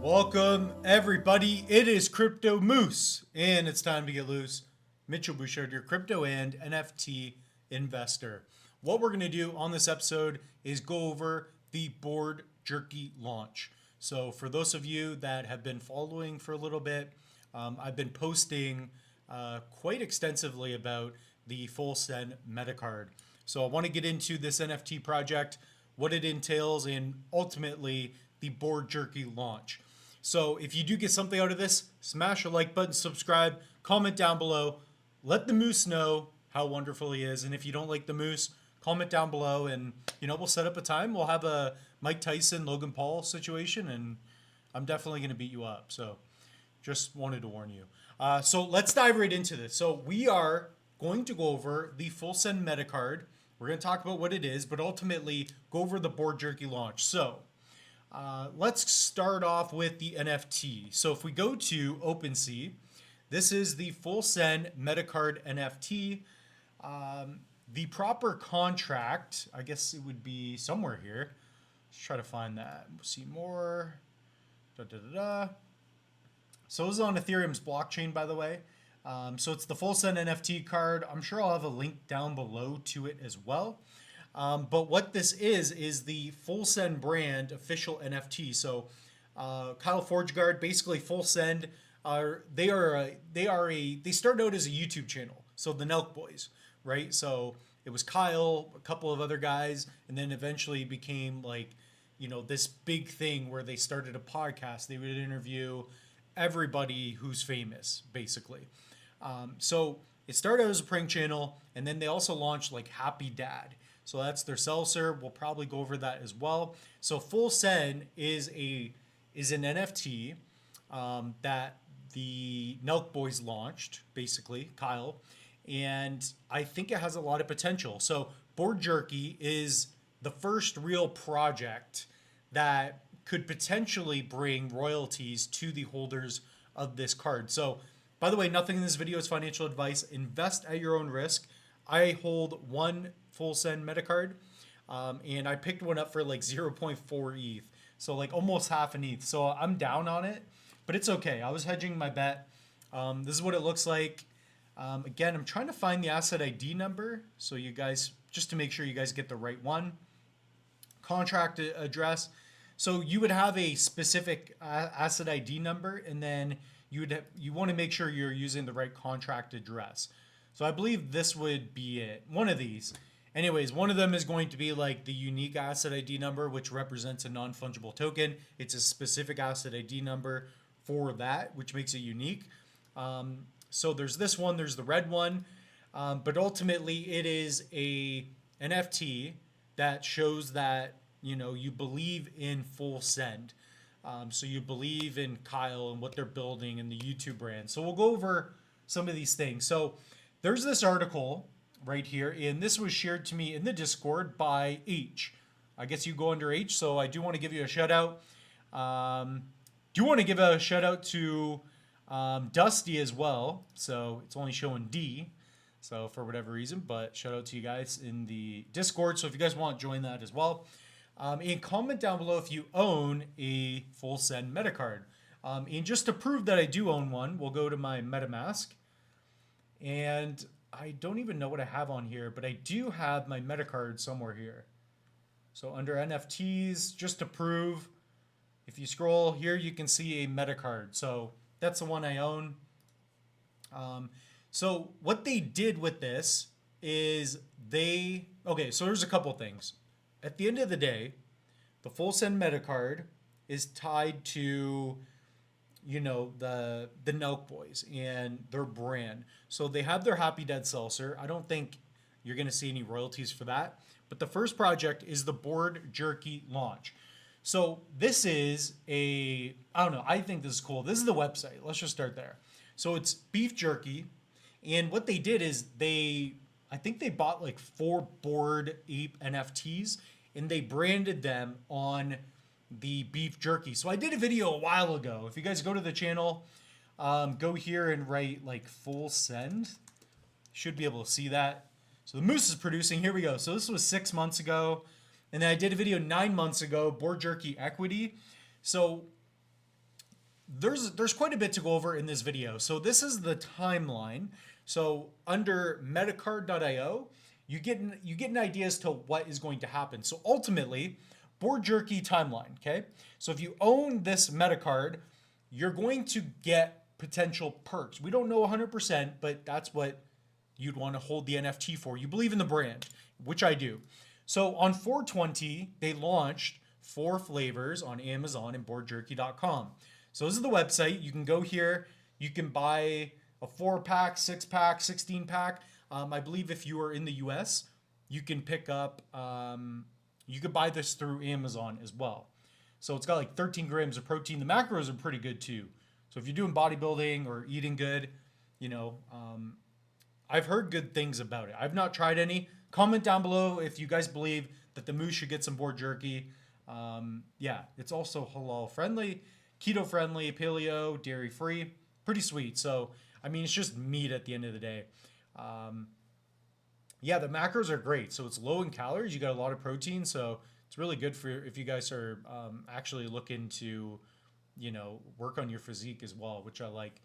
Welcome, everybody. It is Crypto Moose, and it's time to get loose. Mitchell Bouchard, your crypto and NFT investor. What we're going to do on this episode is go over the Bored Jerky launch. So, for those of you that have been following for a little bit, I've been posting quite extensively about the Full Send Metacard. So, I want to get into this NFT project, what it entails, and ultimately the Bored Jerky launch. So if you do get something out of this, smash a like button, subscribe, comment down below, let the moose know how wonderful he is. And if you don't like the moose, comment down below and, we'll set up a time. We'll have a Mike Tyson, Logan Paul situation, and I'm definitely going to beat you up. So just wanted to warn you. So let's dive right into this. So we are going to go over the Full Send Metacard. We're going to talk about what it is, but ultimately go over the Bored Jerky launch. So let's start off with the NFT. So if we go to Opensea, this is the Full Send Metacard NFT. The proper contract, I guess it would be somewhere here. Let's try to find that. See more. So this is on Ethereum's blockchain, by the way. So it's the Full Send NFT card. I'm sure I'll have a link down below to it as well. But what this is the Full Send brand official NFT. So Kyle Forgeguard, basically Full Send, they started out as a YouTube channel. So the Nelk Boys, right? So it was Kyle, a couple of other guys, and then eventually became this big thing where they started a podcast. They would interview everybody who's famous, basically. So it started out as a prank channel, and then they also launched Happy Dad. So that's their seltzer. We'll probably go over that as well. So Full Send is an NFT that the Nelk Boys launched, basically, Kyle. And I think it has a lot of potential. So Bored Jerky is the first real project that could potentially bring royalties to the holders of this card. So, by the way, nothing in this video is financial advice. Invest at your own risk. I hold one Full Send Metacard, and I picked one up for 0.4 ETH, so almost half an ETH. So I'm down on it, but it's okay. I was hedging my bet. This is what it looks like. Again, I'm trying to find the asset ID number, so you guys, just to make sure you guys get the right one. Contract address. So you would have a specific asset ID number, and then you want to make sure you're using the right contract address. So I believe this would be it. One of these. Anyways, one of them is going to be the unique asset ID number, which represents a non-fungible token. It's a specific asset ID number for that, which makes it unique. So there's this one, there's the red one, but ultimately it is a NFT that shows that you believe in Full Send. So you believe in Kyle and what they're building and the YouTube brand. So we'll go over some of these things. So there's this article right here, and this was shared to me in the Discord by H. I guess you go under H, so I do want to give you a shout out. Do want to give a shout out to Dusty as well. So it's only showing D, so for whatever reason, but shout out to you guys in the Discord. So if you guys want, join that as well. And comment down below if you own a Full Send Metacard. And just to prove that I do own one, we'll go to my MetaMask. And I don't even know what I have on here, but I do have my Metacard somewhere here. So under NFTs, just to prove, if you scroll here, you can see a Metacard. So that's the one I own. So what they did with this is so there's a couple things. At the end of the day, the Full Send Metacard is tied to the Nelk Boys and their brand. So they have their Happy Dad seltzer. I don't think you're going to see any royalties for that. But the first project is the Bored Jerky launch. So this is I think this is cool. This is the website. Let's just start there. So it's beef jerky. And what they did is I think they bought 4 Bored Ape NFTs, and they branded them on the beef jerky. So I did a video a while ago. If you guys go to the channel, go here and write Full Send. Should be able to see that. So the moose is producing. Here we go. So this was 6 months ago. And then I did a video 9 months ago, Bored Jerky Equity. So there's quite a bit to go over in this video. So this is the timeline. So under Metacard.io, you get an idea as to what is going to happen. So ultimately, Bored Jerky timeline. Okay, so if you own this Metacard, you're going to get potential perks. We don't know 100%, but that's what you'd want to hold the NFT for. You believe in the brand, which I do. So on 420, they launched 4 flavors on Amazon and boredjerky.com. So this is the website. You can go here. You can buy a 4-pack, 6-pack, 16-pack. I believe if you are in the US, you can pick up, you could buy this through Amazon as well. So it's got like 13 grams of protein. The macros are pretty good too. So if you're doing bodybuilding or eating good, you know, I've heard good things about it. I've not tried any. Comment down below if you guys believe that the moose should get some Bored Jerky. Yeah, it's also halal friendly, keto friendly, paleo, dairy free. Pretty sweet. So, I mean, it's just meat at the end of the day. Yeah, the macros are great. So it's low in calories. You got a lot of protein. So it's really good for if you guys are actually looking to, you know, work on your physique as well, which I like.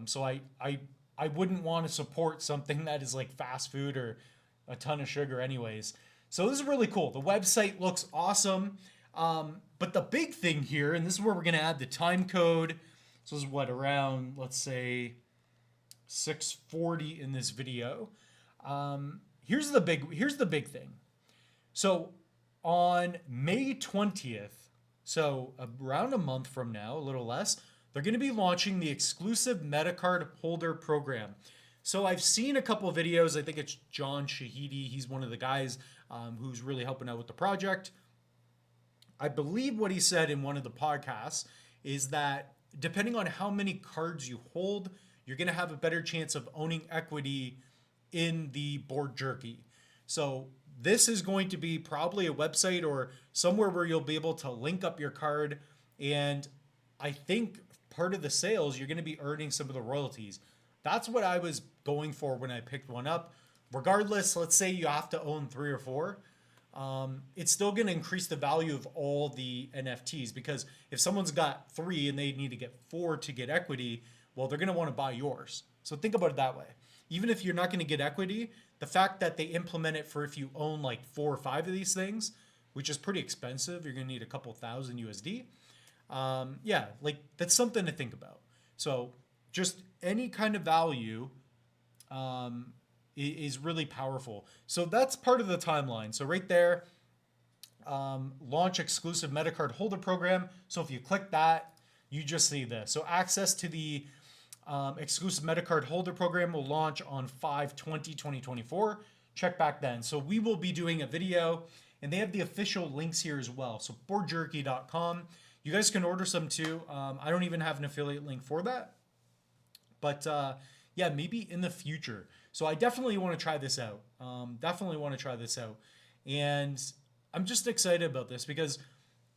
So I wouldn't want to support something that is like fast food or a ton of sugar anyways. So this is really cool. The website looks awesome. But the big thing here, and this is where we're going to add the time code. So this is what, around, let's say 6:40 in this video. Here's the big thing. So on May 20th, so around a month from now, a little less, they're going to be launching the exclusive Metacard holder program. So I've seen a couple of videos. I think it's John Shahidi. He's one of the guys who's really helping out with the project. I believe what he said in one of the podcasts is that depending on how many cards you hold, you're going to have a better chance of owning equity in the Bored Jerky. So this is going to be probably a website or somewhere where you'll be able to link up your card. And I think part of the sales, you're going to be earning some of the royalties. That's what I was going for when I picked one up. Regardless, let's say you have to own 3 or 4. It's still going to increase the value of all the NFTs, because if someone's got 3 and they need to get 4 to get equity, well, they're going to want to buy yours. So think about it that way. Even if you're not going to get equity, the fact that they implement it for if you own like 4 or 5 of these things, which is pretty expensive, you're going to need a couple thousand USD. Yeah, like that's something to think about. So just any kind of value is really powerful. So that's part of the timeline. So right there, launch exclusive Metacard holder program. So if you click that, you just see this. So access to the exclusive Metacard holder program will launch on 5/20/2024. Check back then. So we will be doing a video, and they have the official links here as well. So boredjerky.com. You guys can order some too. I don't even have an affiliate link for that. But yeah, maybe in the future. So I definitely want to try this out. And I'm just excited about this because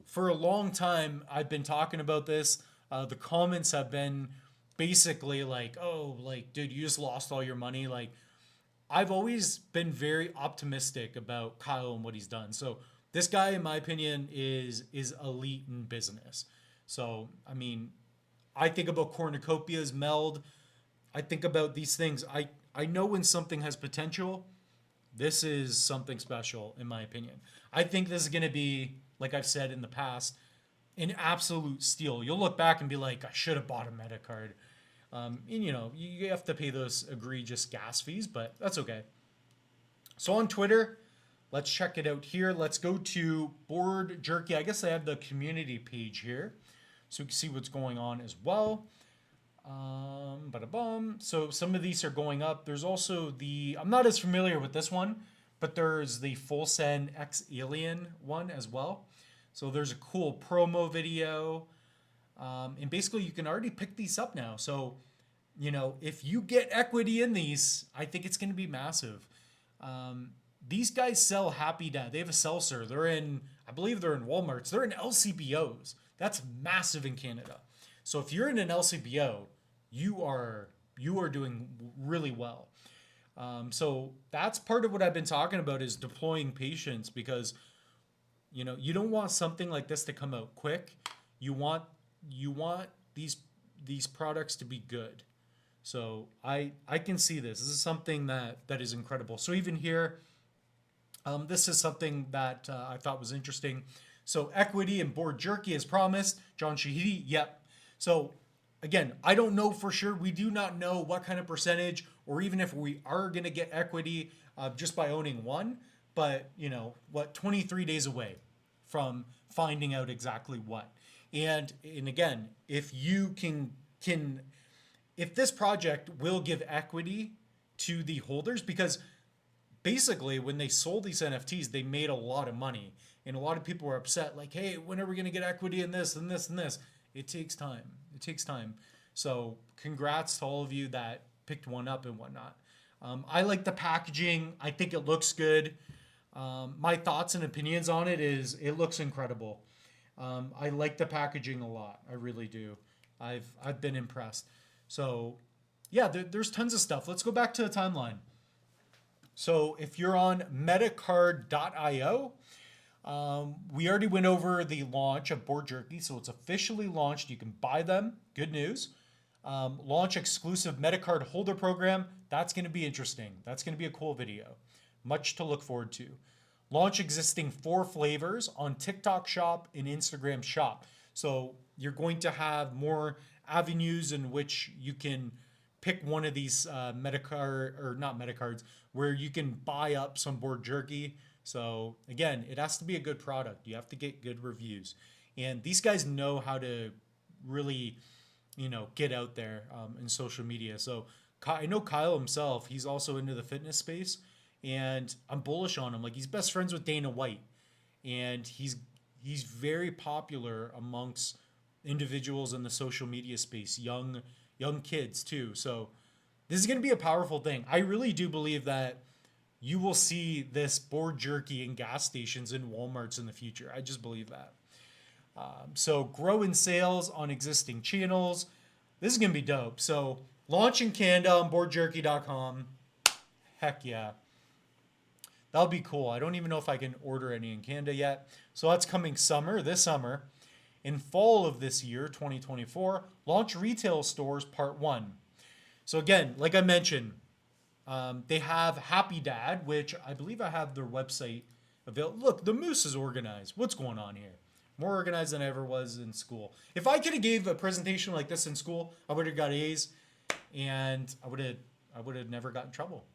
for a long time, I've been talking about this. The comments have been basically like, oh, like, dude, you just lost all your money. Like, I've always been very optimistic about Kyle and what he's done. So this guy, in my opinion, is elite in business. So, I mean, I think about cornucopias, meld. I think about these things. I know when something has potential, this is something special, in my opinion. I think this is going to be, like I've said in the past, an absolute steal. You'll look back and be like, I should have bought a Metacard. And, you know, you have to pay those egregious gas fees, but that's okay. So on Twitter, let's check it out here. Let's go to Bored Jerky. I guess I have the community page here, so we can see what's going on as well. So some of these are going up. There's also I'm not as familiar with this one, but there's the Full Send X Alien one as well. So there's a cool promo video. And basically you can already pick these up now. So, you know, if you get equity in these, I think it's going to be massive. These guys sell Happy Dad. They have a seltzer. I believe they're in Walmarts. They're in LCBOs. That's massive in Canada. So if you're in an LCBO, you are doing really well. So that's part of what I've been talking about is deploying patience, because, you know, you don't want something like this to come out quick. You want these products to be good. So I can see this. This is something that is incredible. So even here, this is something that I thought was interesting. So equity and Bored Jerky as promised. John Shahidi, yep. So again, I don't know for sure. We do not know what kind of percentage, or even if we are going to get equity just by owning one. But 23 days away from finding out exactly what. And again, if you can if this project will give equity to the holders, because basically when they sold these NFTs, they made a lot of money. And a lot of people were upset, like, hey, when are we going to get equity in this and this and this? It takes time. It takes time. So congrats to all of you that picked one up and whatnot. I like the packaging. I think it looks good. My thoughts and opinions on it is it looks incredible. I like the packaging a lot. I really do. I've been impressed. So yeah, there's tons of stuff. Let's go back to the timeline. So if you're on Metacard.io, we already went over the launch of Bored Jerky. So it's officially launched. You can buy them. Good news. Launch exclusive Metacard holder program. That's going to be interesting. That's going to be a cool video. Much to look forward to. Launch existing 4 flavors on TikTok Shop and Instagram Shop. So you're going to have more avenues in which you can pick one of these Metacard, or not Metacards, where you can buy up some Bored Jerky. So again, it has to be a good product. You have to get good reviews. And these guys know how to really, get out there in social media. So I know Kyle himself, he's also into the fitness space. And I'm bullish on him. Like, he's best friends with Dana White. And he's very popular amongst individuals in the social media space, young kids too. So this is going to be a powerful thing. I really do believe that you will see this Bored Jerky in gas stations and Walmarts in the future. I just believe that. So grow in sales on existing channels. This is going to be dope. So launch in Canada on boredjerky.com. Heck yeah. That'll be cool. I don't even know if I can order any in Canada yet. So that's coming this summer. In fall of this year, 2024, launch retail stores part 1. So again, like I mentioned, they have Happy Dad, which I believe I have their website available. Look, the moose is organized. What's going on here? More organized than I ever was in school. If I could have gave a presentation like this in school, I would have got A's, and I would have never got in trouble.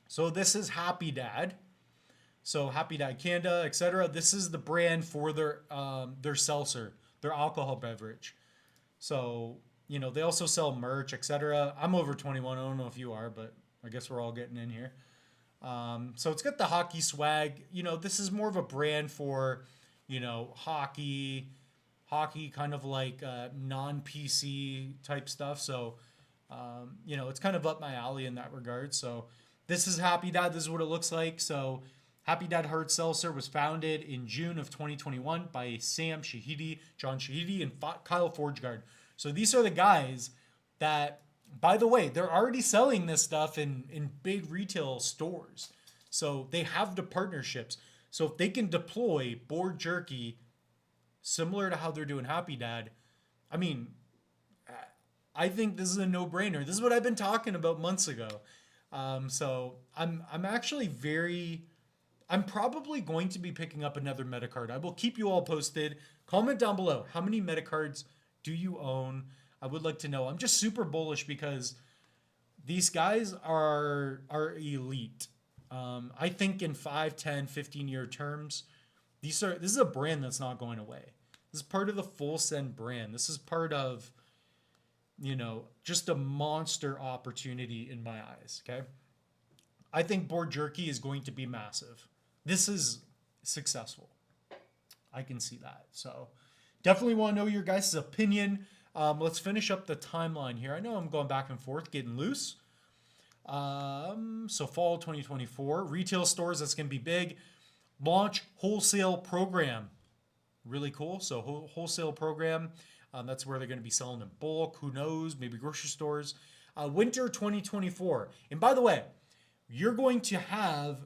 So this is Happy Dad. So Happy Dad Canada, etc. This is the brand for their seltzer, their alcohol beverage. So, they also sell merch, etc. I'm over 21. I don't know if you are, but I guess we're all getting in here. So it's got the hockey swag. This is more of a brand for, hockey kind of like non-PC type stuff. So, it's kind of up my alley in that regard. So this is Happy Dad. This is what it looks like. So Happy Dad Hard Seltzer was founded in June of 2021 by Sam Shahidi, John Shahidi, and Kyle Forgeguard. So these are the guys that, by the way, they're already selling this stuff in big retail stores. So they have the partnerships. So if they can deploy Bored Jerky similar to how they're doing Happy Dad, I mean, I think this is a no-brainer. This is what I've been talking about months ago. So I'm actually I'm probably going to be picking up another Metacard. I will keep you all posted. Comment down below. How many Metacards do you own? I would like to know. I'm just super bullish because these guys are elite. I think in 5, 10, 15-year terms, this is a brand that's not going away. This is part of the Full Send brand. This is part of, just a monster opportunity in my eyes, okay? I think Bored Jerky is going to be massive. This is successful. I can see that. So definitely want to know your guys' opinion. Let's finish up the timeline here. I know I'm going back and forth, getting loose. So fall 2024. Retail stores, that's going to be big. Launch wholesale program. Really cool. So wholesale program. That's where they're going to be selling in bulk. Who knows? Maybe grocery stores. Winter 2024. And by the way, you're going to have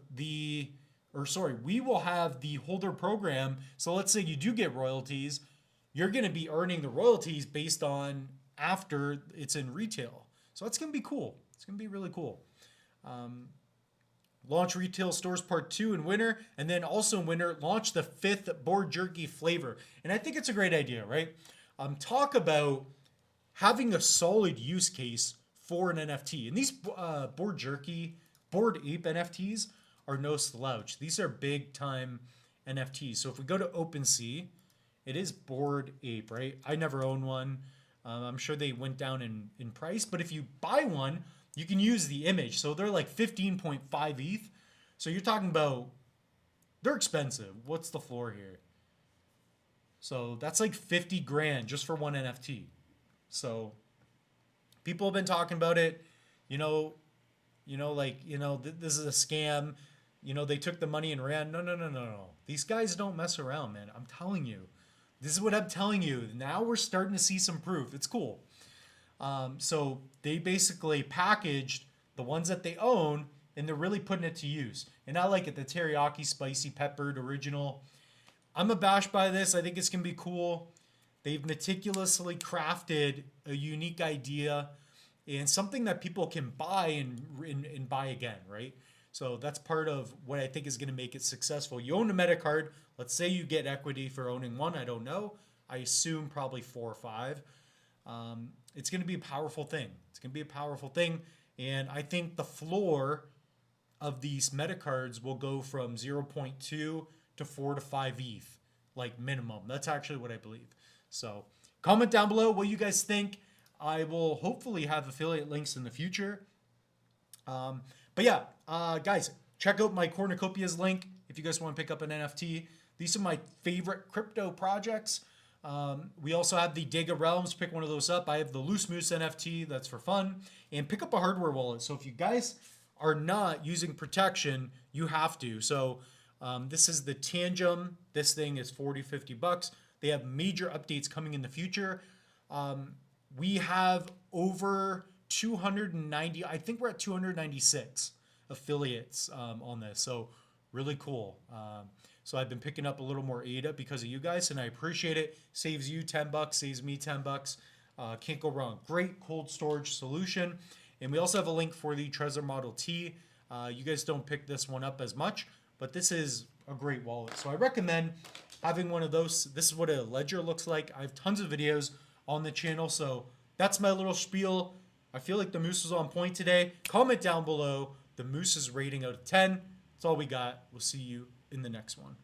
we will have the holder program. So let's say you do get royalties. you're going to be earning the royalties based on after it's in retail. So that's going to be cool. It's going to be really cool. Launch retail stores part 2 in winter, and then also in winter, launch the 5th Bored Jerky flavor. And I think it's a great idea, right? Talk about having a solid use case for an NFT. And these Bored Ape NFTs are no slouch. These are big time NFTs. So if we go to Opensea, it is Bored Ape, right? I never owned one. I'm sure they went down in price, but if you buy one, you can use the image. So they're like 15.5 ETH. So you're talking about, they're expensive. What's the floor here? So that's like 50 grand just for one NFT. So people have been talking about it, this is a scam. They took the money and ran. No. These guys don't mess around, man. I'm telling you. This is what I'm telling you. Now we're starting to see some proof. It's cool. So they basically packaged the ones that they own, and they're really putting it to use. And I like it. The teriyaki, spicy, peppered, original. I'm abashed by this. I think it's going to be cool. They've meticulously crafted a unique idea and something that people can buy and buy again, right? So that's part of what I think is going to make it successful. You own a Metacard. Let's say you get equity for owning one. I don't know. I assume probably 4 or 5. It's going to be a powerful thing. It's going to be a powerful thing. And I think the floor of these Metacards will go from 0.2 to 4 to 5 ETH, like minimum. That's actually what I believe. So comment down below what you guys think. I will hopefully have affiliate links in the future. But yeah, guys, check out my Cornucopias link if you guys want to pick up an NFT. These are my favorite crypto projects. We also have the Dega Realms. Pick one of those up. I have the Loose Moose NFT. That's for fun. And pick up a hardware wallet. So if you guys are not using protection, you have to. So this is the Tangem. This thing is 40, 50 bucks. They have major updates coming in the future. We have over 290, I think we're at 296 affiliates on this. So really cool. So I've been picking up a little more ADA because of you guys, and I appreciate it. Saves you 10 bucks, saves me 10 bucks. Can't go wrong. Great cold storage solution. And we also have a link for the Trezor Model T. You guys don't pick this one up as much, but this is a great wallet. So I recommend having one of those. This is what a ledger looks like. I have tons of videos on the channel. So that's my little spiel. I feel like the Moose was on point today. Comment down below the Moose's rating out of 10. That's all we got. We'll see you in the next one.